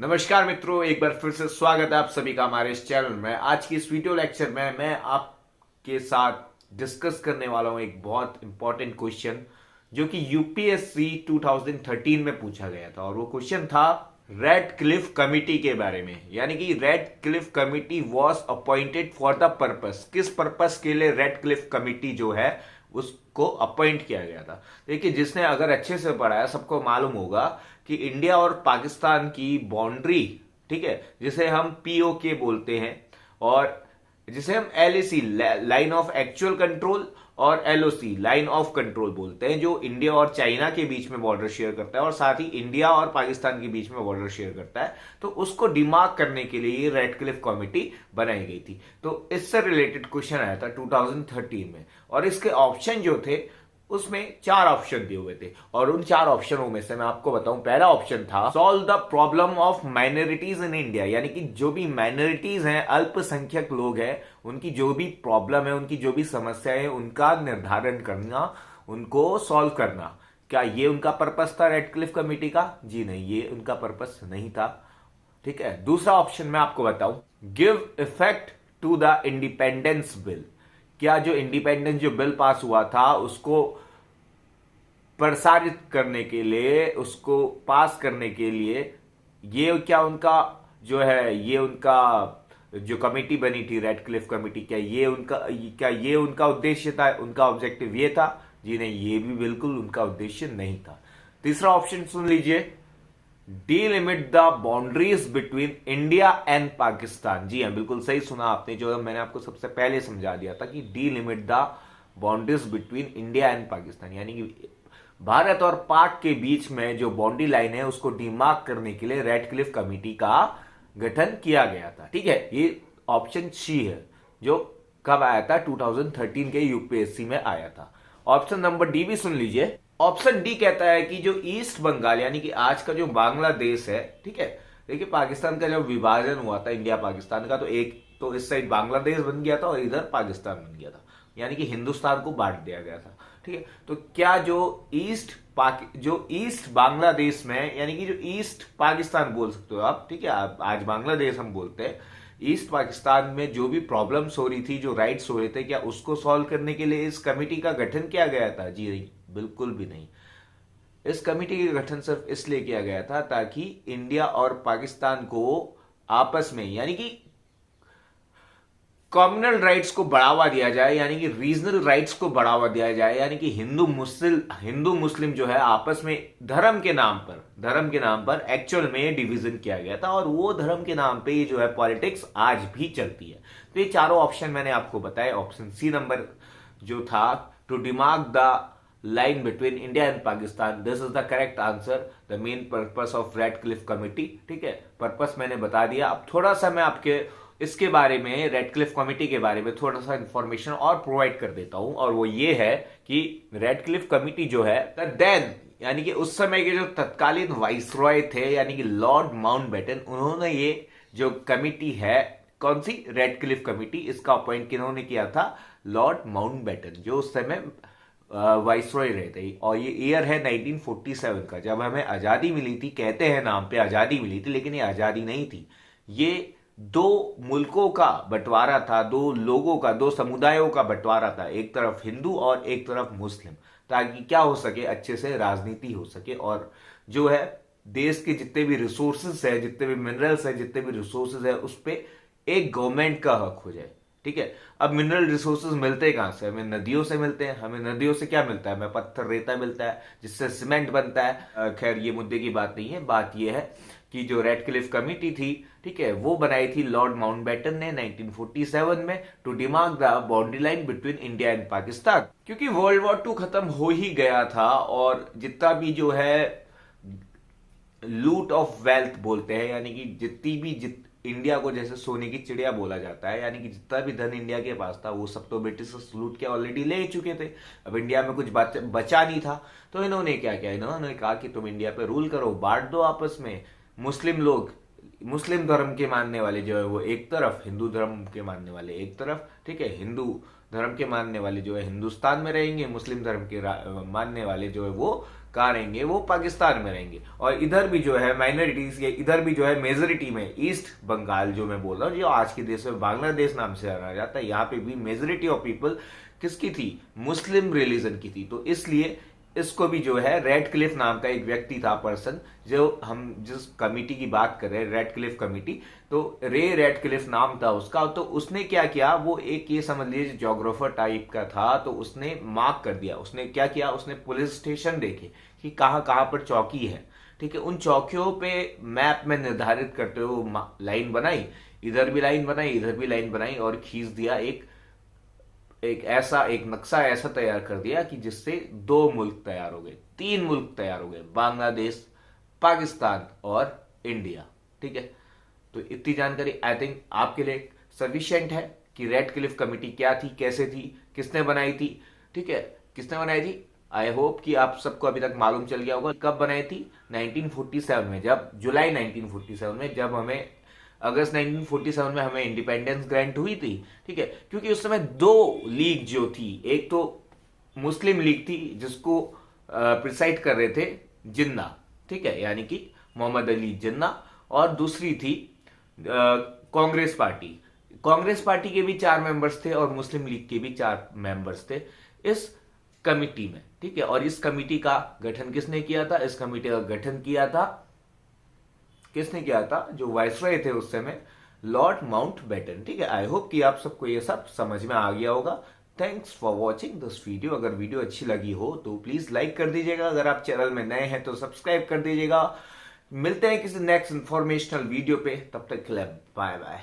नमस्कार मित्रों, एक बार फिर से स्वागत है आप सभी का हमारे इस चैनल में। आज की इस वीडियो लेक्चर में मैं आपके साथ डिस्कस करने वाला हूं एक बहुत इंपॉर्टेंट क्वेश्चन जो कि यूपीएससी 2013 में पूछा गया था। और वो क्वेश्चन था रेड क्लिफ कमिटी के बारे में। यानी कि red Cliff committee was appointed for the purpose, किस पर्पस के लिए रेड क्लिफ कमिटी जो है उसको अपॉइंट किया गया था। देखिए, जिसने अगर अच्छे से पढ़ा है सबको मालूम होगा कि इंडिया और पाकिस्तान की बाउंड्री, ठीक है, जिसे हम पीओके बोलते हैं और जिसे हम LAC line of actual control और एलओसी लाइन ऑफ कंट्रोल बोलते हैं, जो इंडिया और चाइना के बीच में बॉर्डर शेयर करता है और साथ ही इंडिया और पाकिस्तान के बीच में बॉर्डर शेयर करता है। तो उसको डिमार्क करने के लिए ये रेड क्लिफ कमिटी बनाई गई थी। तो इससे रिलेटेड क्वेश्चन आया था 2013 में और इसके ऑप्शन जो थे उसमें 4 ऑप्शन दिए हुए थे और उन 4 ऑप्शनों में से मैं आपको बताऊं, पहला ऑप्शन था solve the problem of minorities in India. यानी कि जो भी माइनॉरिटीज हैं, अल्पसंख्यक लोग हैं, उनकी जो भी प्रॉब्लम है, उनकी जो भी समस्या है, उनका निर्धारण करना, उनको सॉल्व करना। क्या ये उनका पर्पस था रेड क्लिफ कमेटी का? जी नहीं, ये उनका पर्पस नहीं था। ठीक है। दूसरा ऑप्शन मैं आपको बताऊं, give effect to the independence bill. क्या जो इंडिपेंडेंस जो बिल पास हुआ था उसको प्रसारित करने के लिए, उसको पास करने के लिए, ये क्या उनका जो है, ये उनका जो कमेटी बनी थी रेड क्लिफ कमेटी, क्या ये उनका उद्देश्य था, उनका ऑब्जेक्टिव ये था? जी नहीं, ये भी बिल्कुल उनका उद्देश्य नहीं था। तीसरा ऑप्शन सुन लीजिए, delimit the boundaries between India and Pakistan. जी हाँ, बिल्कुल सही सुना आपने, जो मैंने आपको सबसे पहले समझा दिया था कि delimit the boundaries between India and Pakistan. यानी कि भारत और पाक के बीच में जो बाउंड्री लाइन है उसको डिमार्क करने के लिए रेड क्लिफ कमेटी का गठन किया गया था। ठीक है, ये ऑप्शन सी है जो कब आया था? 2013 के यूपीएससी में आया था। ऑप्शन नंबर डी भी सुन लीजिए। ऑप्शन डी कहता है कि जो ईस्ट बंगाल यानी कि आज का जो बांग्लादेश है, ठीक है, देखिए पाकिस्तान का जब विभाजन हुआ था इंडिया पाकिस्तान का, तो एक तो इस साइड बांग्लादेश बन गया था और इधर पाकिस्तान बन गया था, यानी कि हिंदुस्तान को बांट दिया गया था। ठीक है, तो क्या जो ईस्ट बांग्लादेश में, यानी कि जो ईस्ट पाकिस्तान बोल सकते हो आप, ठीक है, आज बांग्लादेश हम बोलते हैं, ईस्ट पाकिस्तान में जो भी प्रॉब्लम्स हो रही थी, जो राइट्स हो रहे थे, क्या उसको सॉल्व करने के लिए इस कमेटी का गठन किया गया था? जी नहीं, बिल्कुल भी नहीं। इस कमेटी का गठन सिर्फ इसलिए किया गया था ताकि इंडिया और पाकिस्तान को आपस में, यानी कि कम्युनल राइट्स को बढ़ावा दिया जाए, यानी कि रीजनल राइट्स को बढ़ावा दिया जाए। यानी कि हिंदू मुस्लिम जो है आपस में धर्म के नाम पर एक्चुअल में डिवीजन किया गया था और वो धर्म के नाम पे ये जो है पॉलिटिक्स आज भी चलती है। तो ये चारों ऑप्शन मैंने आपको बताए। ऑप्शन सी नंबर जो था, to demarcate the line between India and Pakistan, this is the correct answer, the main purpose of Radcliffe committee. ठीक है, पर्पस मैंने बता दिया। अब थोड़ा सा मैं आपके इसके बारे में, रेड क्लिफ कमेटी के बारे में थोड़ा सा इंफॉर्मेशन और प्रोवाइड कर देता हूं, और वो ये है कि रेड क्लिफ कमेटी जो है, देन यानी कि उस समय के जो तत्कालीन वाइसरॉय थे यानी कि लॉर्ड माउंटबेटन, उन्होंने ये जो कमेटी है, कौन सी रेड क्लिफ कमेटी, इसका अपॉइंट किन्होंने किया था? लॉर्ड माउंटबेटन, जो उस समय वाइसरॉय रहे थे। और ये ईयर है 1947 का, जब हमें आजादी मिली थी। कहते हैं नाम पे आजादी मिली थी, लेकिन ये आजादी नहीं थी, ये दो मुल्कों का बंटवारा था, दो लोगों का, दो समुदायों का बंटवारा था, एक तरफ हिंदू और एक तरफ मुस्लिम, ताकि क्या हो सके, अच्छे से राजनीति हो सके और जो है देश के जितने भी रिसोर्सेज है, जितने भी मिनरल्स है, जितने भी रिसोर्सेज है, उस पर एक गवर्नमेंट का हक हो जाए। ठीक है, अब मिनरल रिसोर्सेज मिलते कहां से? हमें नदियों से मिलते हैं। हमें नदियों से क्या मिलता है? हमें पत्थर रेता मिलता है, जिससे सीमेंट बनता है। खैर, ये मुद्दे की बात नहीं है। बात ये है कि जो रेड क्लिफ कमेटी थी, ठीक है, वो बनाई थी लॉर्ड माउंटबेटन ने 1947 में, to demarcate the boundary line between India and Pakistan. क्योंकि वर्ल्ड वॉर 2 खत्म हो ही गया था और जितना भी जो है लूट ऑफ वेल्थ बोलते हैं, यानी कि जितनी भी इंडिया को जैसे सोने की चिड़िया बोला जाता है, यानी कि जितना भी धन इंडिया के पास था वो सब तो ब्रिटिश लूट के ऑलरेडी ले चुके थे। अब इंडिया में कुछ बचा नहीं था, तो इन्होंने क्या किया? इन्होंने कहा कि तुम इंडिया पे रूल करो, बांट दो आपस में। मुस्लिम लोग, मुस्लिम धर्म के मानने वाले जो है वो एक तरफ, हिंदू धर्म के मानने वाले एक तरफ। ठीक है, हिंदू धर्म के मानने वाले जो है हिंदुस्तान में रहेंगे, मुस्लिम धर्म के मानने वाले जो है वो कहाँ रहेंगे, वो पाकिस्तान में रहेंगे। और इधर भी जो है माइनॉरिटीज, या इधर भी जो है मेजोरिटी में ईस्ट बंगाल जो मैं बोल रहा हूँ, जो आज के देश में बांग्लादेश नाम से जाना जाता है, यहाँ पे भी मेजोरिटी ऑफ पीपल किसकी थी, मुस्लिम रिलीजन की थी। तो इसलिए इसको भी जो है रेड क्लिफ नाम का एक व्यक्ति था, पर्सन, जो हम जिस कमिटी की बात कर रहे हैं रेड क्लिफ कमिटी, तो रे रेड क्लिफ नाम था उसका। तो उसने क्या किया, वो एक ये समझ लीजिए जोग्राफर टाइप का था, तो उसने मार्क कर दिया। उसने क्या किया, उसने पुलिस स्टेशन देखे कि कहाँ कहाँ पर चौकी है, ठीक है, उन चौकियों पे मैप में निर्धारित करते हुए लाइन बनाई, इधर भी लाइन बनाई, इधर भी लाइन बनाई, और खींच दिया एक नक्शा ऐसा तैयार कर दिया कि जिससे 2 मुल्क तैयार हो गए, 3 मुल्क तैयार हो गए, बांग्लादेश, पाकिस्तान और इंडिया। ठीक है, तो इतनी जानकारी आई थिंक आपके लिए सफिशिएंट है कि रेड क्लिफ कमेटी क्या थी, कैसे थी, किसने बनाई थी। ठीक है, किसने बनाई थी, आई होप कि आप सबको अभी तक मालूम चल गया होगा। कब बनाई थी, 1947 में, जब जुलाई 1947 में, जब हमें अगस्त 1947 में हमें इंडिपेंडेंस ग्रांट हुई थी। ठीक है, क्योंकि उस समय 2 लीग जो थी, एक तो मुस्लिम लीग थी जिसको प्रिसाइड कर रहे थे जिन्ना, ठीक है, यानी कि मोहम्मद अली जिन्ना, और दूसरी थी कांग्रेस पार्टी। कांग्रेस पार्टी के भी 4 मेंबर्स थे और मुस्लिम लीग के भी 4 मेंबर्स थे इस कमिटी में। ठीक है, और इस कमिटी का गठन किसने किया था, इस कमिटी का गठन किसने किया था, जो वाइसरॉय थे उस समय, लॉर्ड माउंटबेटन। ठीक है, आई होप कि आप सबको ये सब समझ में आ गया होगा। Thanks for watching this video. अगर वीडियो अच्छी लगी हो तो प्लीज लाइक कर दीजिएगा, अगर आप चैनल में नए हैं तो सब्सक्राइब कर दीजिएगा। मिलते हैं किसी नेक्स्ट इंफॉर्मेशनल वीडियो पे, तब तक के लिए बाय बाय।